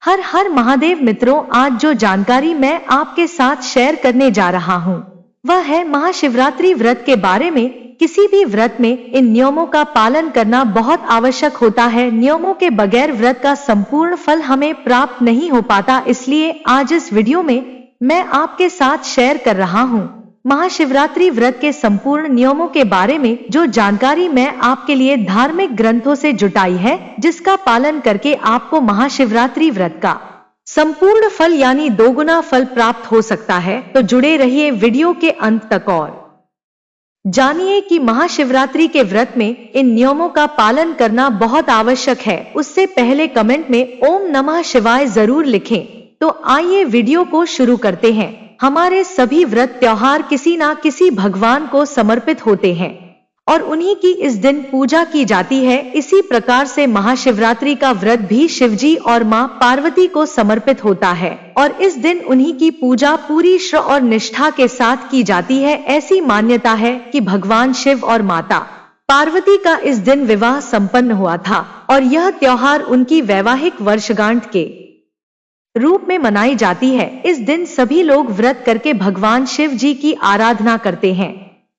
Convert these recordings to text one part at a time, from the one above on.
हर हर महादेव मित्रों, आज जो जानकारी मैं आपके साथ शेयर करने जा रहा हूँ वह है महाशिवरात्रि व्रत के बारे में। किसी भी व्रत में इन नियमों का पालन करना बहुत आवश्यक होता है। नियमों के बगैर व्रत का संपूर्ण फल हमें प्राप्त नहीं हो पाता। इसलिए आज इस वीडियो में मैं आपके साथ शेयर कर रहा हूँ महाशिवरात्रि व्रत के संपूर्ण नियमों के बारे में। जो जानकारी मैं आपके लिए धार्मिक ग्रंथों से जुटाई है, जिसका पालन करके आपको महाशिवरात्रि व्रत का संपूर्ण फल यानी दोगुना फल प्राप्त हो सकता है। तो जुड़े रहिए वीडियो के अंत तक और जानिए कि महाशिवरात्रि के व्रत में इन नियमों का पालन करना बहुत आवश्यक है। उससे पहले कमेंट में ओम नमः शिवाय जरूर लिखें। तो आइए वीडियो को शुरू करते हैं। हमारे सभी व्रत त्योहार किसी ना किसी भगवान को समर्पित होते हैं और उन्हीं की इस दिन पूजा की जाती है। इसी प्रकार से महाशिवरात्रि का व्रत भी शिवजी और मां पार्वती को समर्पित होता है और इस दिन उन्हीं की पूजा पूरी श्रद्धा और निष्ठा के साथ की जाती है। ऐसी मान्यता है कि भगवान शिव और माता पार्वती का इस दिन विवाह संपन्न हुआ था और यह त्योहार उनकी वैवाहिक वर्षगांठ के रूप में मनाई जाती है। इस दिन सभी लोग व्रत करके भगवान शिव जी की आराधना करते हैं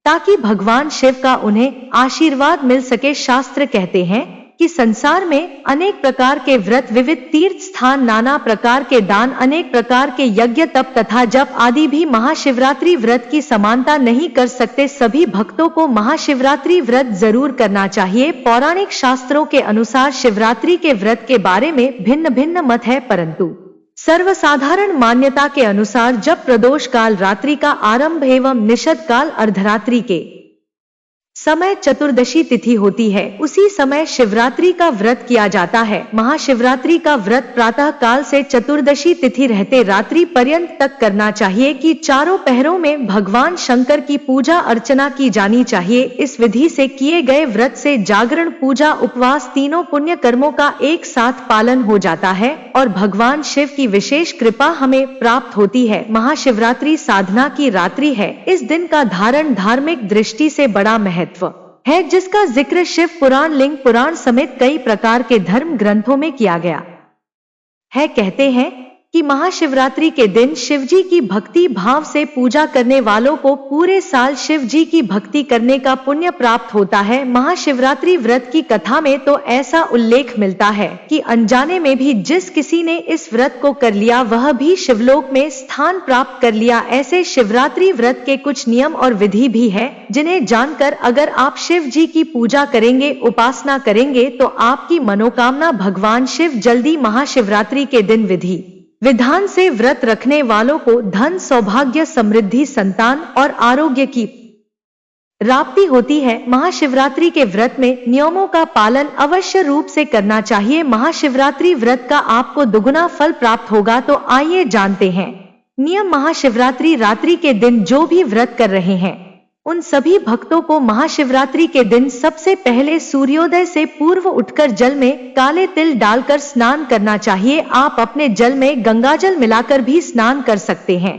ताकि भगवान शिव का उन्हें आशीर्वाद मिल सके। शास्त्र कहते हैं कि संसार में अनेक प्रकार के व्रत, विविध तीर्थ स्थान, नाना प्रकार के दान, अनेक प्रकार के यज्ञ, तप तथा जप आदि भी महाशिवरात्रि व्रत की समानता नहीं कर सकते। सभी भक्तों को महाशिवरात्रि व्रत जरूर करना चाहिए। पौराणिक शास्त्रों के अनुसार शिवरात्रि के व्रत के बारे में भिन्न भिन्न मत है, परंतु सर्वसाधारण मान्यता के अनुसार जब प्रदोष काल रात्रि का आरंभ एवं निषद काल अर्धरात्रि के समय चतुर्दशी तिथि होती है, उसी समय शिवरात्रि का व्रत किया जाता है। महाशिवरात्रि का व्रत प्रातः काल से चतुर्दशी तिथि रहते रात्रि पर्यंत तक करना चाहिए कि चारों पहरों में भगवान शंकर की पूजा अर्चना की जानी चाहिए। इस विधि से किए गए व्रत से जागरण, पूजा, उपवास तीनों पुण्य कर्मों का एक साथ पालन हो जाता है और भगवान शिव की विशेष कृपा हमें प्राप्त होती है। महाशिवरात्रि साधना की रात्रि है। इस दिन का धारण धार्मिक दृष्टि से बड़ा महत्व है, जिसका जिक्र शिव पुराण, लिंग पुराण समेत कई प्रकार के धर्म ग्रंथों में किया गया है। कहते हैं कि महाशिवरात्रि के दिन शिवजी की भक्ति भाव से पूजा करने वालों को पूरे साल शिव जी की भक्ति करने का पुण्य प्राप्त होता है। महाशिवरात्रि व्रत की कथा में तो ऐसा उल्लेख मिलता है कि अनजाने में भी जिस किसी ने इस व्रत को कर लिया वह भी शिवलोक में स्थान प्राप्त कर लिया। ऐसे शिवरात्रि व्रत के कुछ नियम और विधि भी है जिन्हें जानकर अगर आप शिव जी की पूजा करेंगे, उपासना करेंगे तो आपकी मनोकामना भगवान शिव जल्दी महाशिवरात्रि के दिन विधि विधान से व्रत रखने वालों को धन, सौभाग्य, समृद्धि, संतान और आरोग्य की प्राप्ति होती है। महाशिवरात्रि के व्रत में नियमों का पालन अवश्य रूप से करना चाहिए। महाशिवरात्रि व्रत का आपको दुगुना फल प्राप्त होगा। तो आइए जानते हैं नियम। महाशिवरात्रि रात्रि के दिन जो भी व्रत कर रहे हैं उन सभी भक्तों को महाशिवरात्रि के दिन सबसे पहले सूर्योदय से पूर्व उठकर जल में काले तिल डालकर स्नान करना चाहिए। आप अपने जल में गंगाजल मिलाकर भी स्नान कर सकते हैं।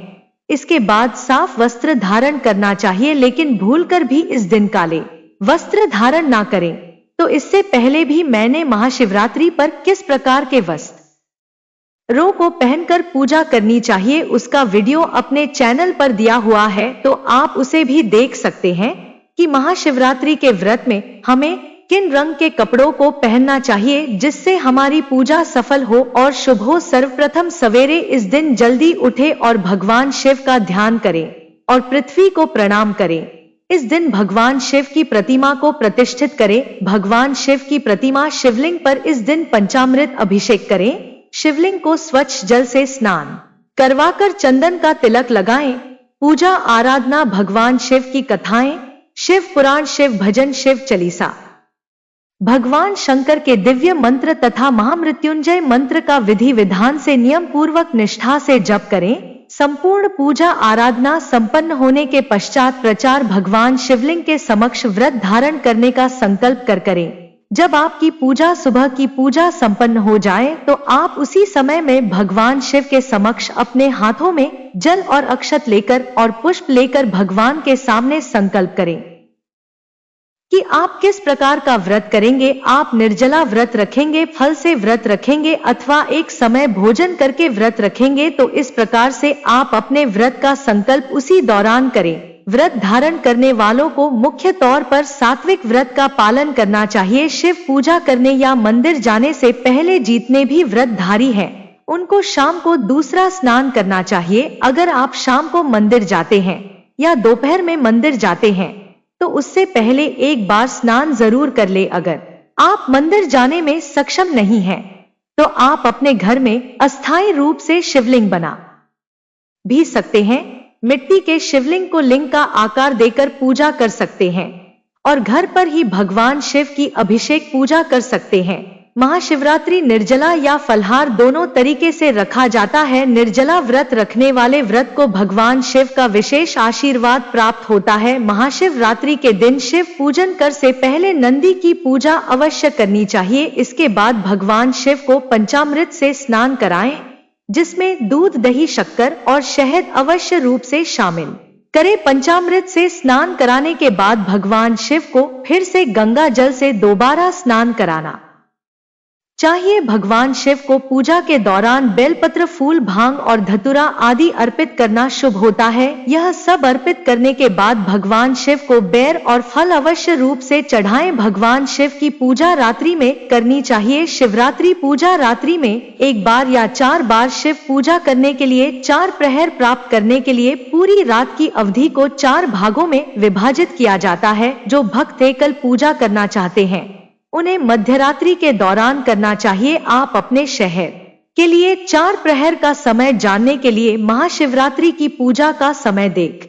इसके बाद साफ वस्त्र धारण करना चाहिए, लेकिन भूलकर भी इस दिन काले वस्त्र धारण ना करें। तो इससे पहले भी मैंने महाशिवरात्रि पर किस प्रकार के वस्त्र को पहनकर पूजा करनी चाहिए उसका वीडियो अपने चैनल पर दिया हुआ है, तो आप उसे भी देख सकते हैं कि महाशिवरात्रि के व्रत में हमें किन रंग के कपड़ों को पहनना चाहिए जिससे हमारी पूजा सफल हो और शुभ हो। सर्वप्रथम सवेरे इस दिन जल्दी उठे और भगवान शिव का ध्यान करें और पृथ्वी को प्रणाम करें। इस दिन भगवान शिव की प्रतिमा को प्रतिष्ठित करें। भगवान शिव की प्रतिमा शिवलिंग पर इस दिन पंचामृत अभिषेक करें। शिवलिंग को स्वच्छ जल से स्नान करवाकर चंदन का तिलक लगाएं। पूजा आराधना भगवान शिव की कथाएं, शिव पुराण, शिव भजन, शिव चालीसा, भगवान शंकर के दिव्य मंत्र तथा महामृत्युंजय मंत्र का विधि विधान से नियम पूर्वक निष्ठा से जप करें। संपूर्ण पूजा आराधना संपन्न होने के पश्चात प्रचार भगवान शिवलिंग के समक्ष व्रत धारण करने का संकल्प कर करें। जब आपकी पूजा सुबह की पूजा संपन्न हो जाए तो आप उसी समय में भगवान शिव के समक्ष अपने हाथों में जल और अक्षत लेकर और पुष्प लेकर भगवान के सामने संकल्प करें कि आप किस प्रकार का व्रत करेंगे। आप निर्जला व्रत रखेंगे, फल से व्रत रखेंगे अथवा एक समय भोजन करके व्रत रखेंगे। तो इस प्रकार से आप अपने व्रत का संकल्प उसी दौरान करें। व्रत धारण करने वालों को मुख्य तौर पर सात्विक व्रत का पालन करना चाहिए। शिव पूजा करने या मंदिर जाने से पहले जितने भी व्रतधारी हैं, उनको शाम को दूसरा स्नान करना चाहिए। अगर आप शाम को मंदिर जाते हैं या दोपहर में मंदिर जाते हैं तो उससे पहले एक बार स्नान जरूर कर ले। अगर आप मंदिर जाने में सक्षम नहीं हैं, तो आप अपने घर में अस्थायी रूप से शिवलिंग बना भी सकते हैं। मिट्टी के शिवलिंग को लिंग का आकार देकर पूजा कर सकते हैं और घर पर ही भगवान शिव की अभिषेक पूजा कर सकते हैं। महाशिवरात्रि निर्जला या फलहार दोनों तरीके से रखा जाता है। निर्जला व्रत रखने वाले व्रत को भगवान शिव का विशेष आशीर्वाद प्राप्त होता है। महाशिवरात्रि के दिन शिव पूजन कर से पहले नंदी की पूजा अवश्य करनी चाहिए। इसके बाद भगवान शिव को पंचामृत से स्नान कराएं, जिसमें दूध, दही, शक्कर और शहद अवश्य रूप से शामिल करें। पंचामृत से स्नान कराने के बाद भगवान शिव को फिर से गंगा जल से दोबारा स्नान कराना चाहिए। भगवान शिव को पूजा के दौरान बेलपत्र, फूल, भांग और धतूरा आदि अर्पित करना शुभ होता है। यह सब अर्पित करने के बाद भगवान शिव को बेर और फल अवश्य रूप से चढ़ाएं। भगवान शिव की पूजा रात्रि में करनी चाहिए। शिवरात्रि पूजा रात्रि में एक बार या 4 बार शिव पूजा करने के लिए 4 प्रहर प्राप्त करने के लिए पूरी रात की अवधि को 4 भागों में विभाजित किया जाता है। जो भक्त एकल पूजा करना चाहते हैं, उन्हें मध्यरात्रि के दौरान करना चाहिए। आप अपने शहर के लिए 4 प्रहर का समय जानने के लिए महाशिवरात्रि की पूजा का समय देख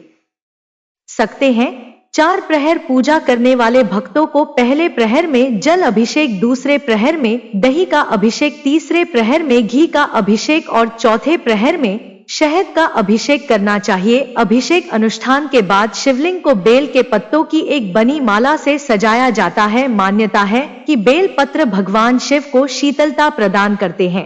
सकते हैं। 4 प्रहर पूजा करने वाले भक्तों को पहले प्रहर में जल अभिषेक, दूसरे प्रहर में दही का अभिषेक, तीसरे प्रहर में घी का अभिषेक और चौथे प्रहर में शहद का अभिषेक करना चाहिए। अभिषेक अनुष्ठान के बाद शिवलिंग को बेल के पत्तों की एक बनी माला से सजाया जाता है। मान्यता है कि बेल पत्र भगवान शिव को शीतलता प्रदान करते हैं,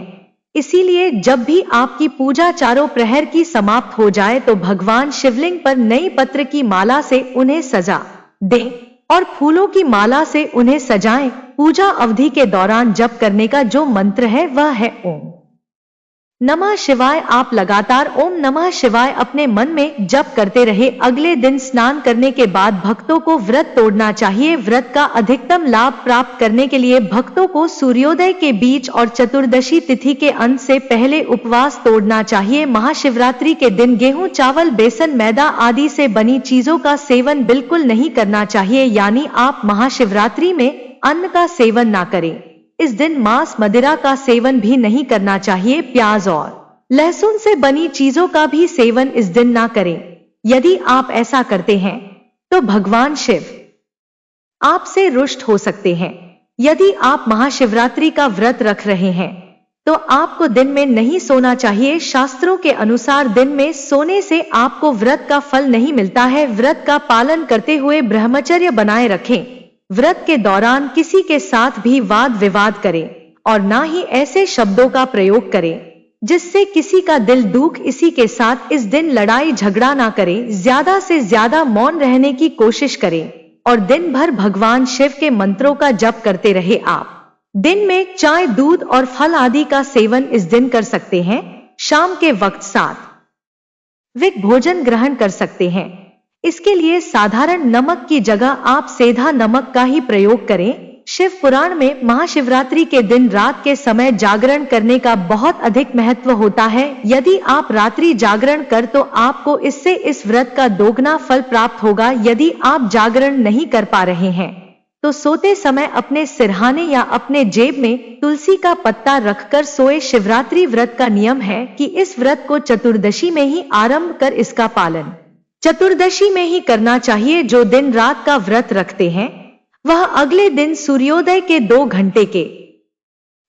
इसीलिए जब भी आपकी पूजा 4 प्रहर की समाप्त हो जाए तो भगवान शिवलिंग पर नई पत्र की माला से उन्हें सजा दें और फूलों की माला से उन्हें सजाएं। पूजा अवधि के दौरान जप करने का जो मंत्र है वह है ओम नमः शिवाय। आप लगातार ओम नमः शिवाय अपने मन में जप करते रहे। अगले दिन स्नान करने के बाद भक्तों को व्रत तोड़ना चाहिए। व्रत का अधिकतम लाभ प्राप्त करने के लिए भक्तों को सूर्योदय के बीच और चतुर्दशी तिथि के अंत से पहले उपवास तोड़ना चाहिए। महाशिवरात्रि के दिन गेहूं, चावल, बेसन, मैदा आदि से बनी चीजों का सेवन बिल्कुल नहीं करना चाहिए, यानी आप महाशिवरात्रि में अन्न का सेवन ना करें। इस दिन मांस, मदिरा का सेवन भी नहीं करना चाहिए। प्याज और लहसुन से बनी चीजों का भी सेवन इस दिन ना करें। यदि आप ऐसा करते हैं तो भगवान शिव आपसे रुष्ट हो सकते हैं। यदि आप महाशिवरात्रि का व्रत रख रहे हैं तो आपको दिन में नहीं सोना चाहिए। शास्त्रों के अनुसार दिन में सोने से आपको व्रत का फल नहीं मिलता है। व्रत का पालन करते हुए ब्रह्मचर्य बनाए रखें। व्रत के दौरान किसी के साथ भी वाद विवाद करें और ना ही ऐसे शब्दों का प्रयोग करें जिससे किसी का दिल दुख। इसी के साथ इस दिन लड़ाई झगड़ा ना करें। ज्यादा से ज्यादा मौन रहने की कोशिश करें और दिन भर भगवान शिव के मंत्रों का जप करते रहे। आप दिन में चाय, दूध और फल आदि का सेवन इस दिन कर सकते हैं। शाम के वक्त सात्विक भोजन ग्रहण कर सकते हैं। इसके लिए साधारण नमक की जगह आप सेंधा नमक का ही प्रयोग करें। शिव पुराण में महाशिवरात्रि के दिन रात के समय जागरण करने का बहुत अधिक महत्व होता है। यदि आप रात्रि जागरण कर तो आपको इससे इस व्रत का दोगुना फल प्राप्त होगा। यदि आप जागरण नहीं कर पा रहे हैं तो सोते समय अपने सिरहाने या अपने जेब में तुलसी का पत्ता रखकर सोए। शिवरात्रि व्रत का नियम है कि इस व्रत को चतुर्दशी में ही आरंभ कर इसका पालन चतुर्दशी में ही करना चाहिए। जो दिन रात का व्रत रखते हैं वह अगले दिन सूर्योदय के 2 घंटे के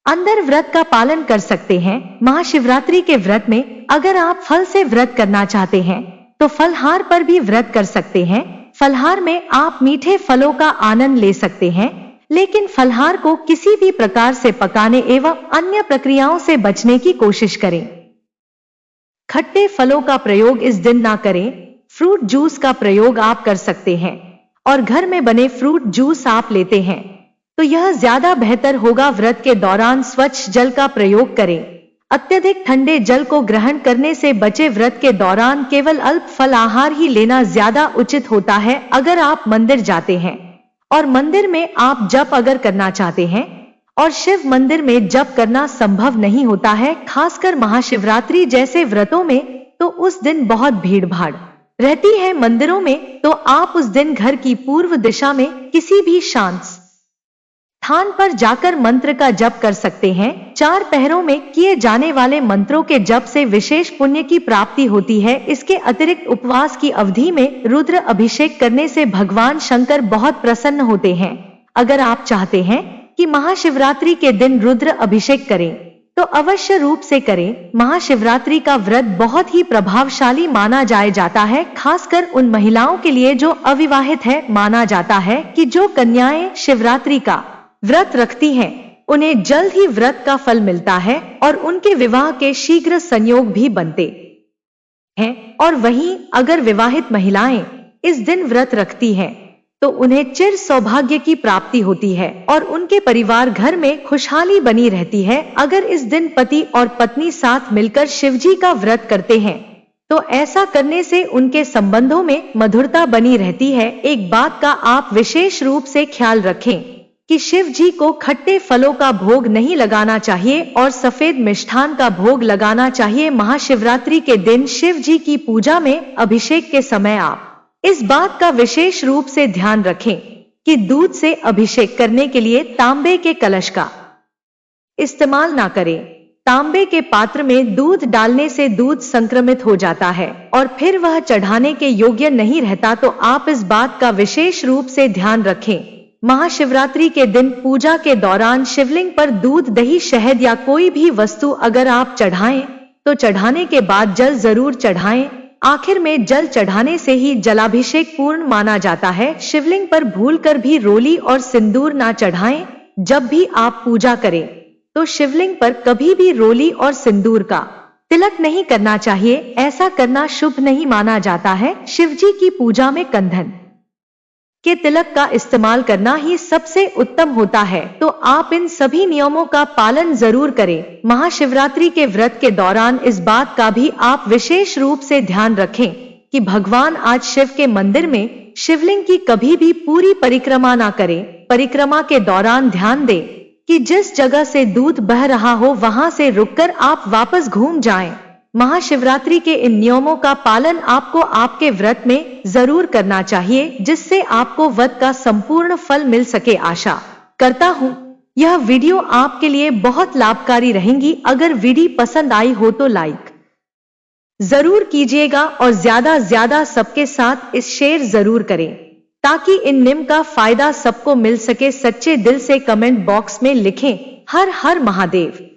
अंदर व्रत का पालन कर सकते हैं। महाशिवरात्रि के व्रत में अगर आप फल से व्रत करना चाहते हैं तो फलहार पर भी व्रत कर सकते हैं। फलहार में आप मीठे फलों का आनंद ले सकते हैं, लेकिन फलहार को किसी भी प्रकार से पकाने एवं अन्य प्रक्रियाओं से बचने की कोशिश करें। खट्टे फलों का प्रयोग इस दिन ना करें। फ्रूट जूस का प्रयोग आप कर सकते हैं और घर में बने फ्रूट जूस आप लेते हैं तो यह ज्यादा बेहतर होगा। व्रत के दौरान स्वच्छ जल का प्रयोग करें। अत्यधिक ठंडे जल को ग्रहण करने से बचे। व्रत के दौरान केवल अल्प फल आहार ही लेना ज्यादा उचित होता है। अगर आप मंदिर जाते हैं और मंदिर में आप जप अगर करना चाहते हैं और शिव मंदिर में जप करना संभव नहीं होता है, खासकर महाशिवरात्रि जैसे व्रतों में, तो उस दिन बहुत भीड़ भाड़ रहती है मंदिरों में, तो आप उस दिन घर की पूर्व दिशा में किसी भी शांत स्थान पर जाकर मंत्र का जप कर सकते हैं। 4 पहरों में किए जाने वाले मंत्रों के जप से विशेष पुण्य की प्राप्ति होती है। इसके अतिरिक्त उपवास की अवधि में रुद्र अभिषेक करने से भगवान शंकर बहुत प्रसन्न होते हैं। अगर आप चाहते हैं कि महाशिवरात्रि के दिन रुद्र अभिषेक करें तो अवश्य रूप से करें। महाशिवरात्रि का व्रत बहुत ही प्रभावशाली माना जाता है, खासकर उन महिलाओं के लिए जो अविवाहित है। माना जाता है कि जो कन्याएं शिवरात्रि का व्रत रखती हैं, उन्हें जल्द ही व्रत का फल मिलता है और उनके विवाह के शीघ्र संयोग भी बनते हैं। और वहीं अगर विवाहित महिलाएं इस दिन व्रत रखती हैं तो उन्हें चिर सौभाग्य की प्राप्ति होती है और उनके परिवार घर में खुशहाली बनी रहती है। अगर इस दिन पति और पत्नी साथ मिलकर शिवजी का व्रत करते हैं तो ऐसा करने से उनके संबंधों में मधुरता बनी रहती है। एक बात का आप विशेष रूप से ख्याल रखें कि शिव जी को खट्टे फलों का भोग नहीं लगाना चाहिए और सफेद मिष्ठान का भोग लगाना चाहिए। महाशिवरात्रि के दिन शिव जी की पूजा में अभिषेक के समय आप इस बात का विशेष रूप से ध्यान रखें कि दूध से अभिषेक करने के लिए तांबे के कलश का इस्तेमाल ना करें। तांबे के पात्र में दूध डालने से दूध संक्रमित हो जाता है और फिर वह चढ़ाने के योग्य नहीं रहता, तो आप इस बात का विशेष रूप से ध्यान रखें। महाशिवरात्रि के दिन पूजा के दौरान शिवलिंग पर दूध, दही, शहद या कोई भी वस्तु अगर आप चढ़ाएं तो चढ़ाने के बाद जल जरूर चढ़ाएं। आखिर में जल चढ़ाने से ही जलाभिषेक पूर्ण माना जाता है। शिवलिंग पर भूलकर भी रोली और सिंदूर ना चढ़ाएं। जब भी आप पूजा करें तो शिवलिंग पर कभी भी रोली और सिंदूर का तिलक नहीं करना चाहिए। ऐसा करना शुभ नहीं माना जाता है। शिवजी की पूजा में कंधन के तिलक का इस्तेमाल करना ही सबसे उत्तम होता है। तो आप इन सभी नियमों का पालन जरूर करें। महाशिवरात्रि के व्रत के दौरान इस बात का भी आप विशेष रूप से ध्यान रखें कि भगवान आज शिव के मंदिर में शिवलिंग की कभी भी पूरी परिक्रमा ना करें। परिक्रमा के दौरान ध्यान दें कि जिस जगह से दूध बह रहा हो वहां से रुककर आप वापस घूम जाएं। महाशिवरात्रि के इन नियमों का पालन आपको आपके व्रत में जरूर करना चाहिए, जिससे आपको व्रत का संपूर्ण फल मिल सके। आशा करता हूँ यह वीडियो आपके लिए बहुत लाभकारी रहेंगी। अगर वीडियो पसंद आई हो तो लाइक जरूर कीजिएगा और ज्यादा सबके साथ इस शेयर जरूर करें ताकि इन नियम का फायदा सबको मिल सके। सच्चे दिल से कमेंट बॉक्स में लिखें हर हर महादेव।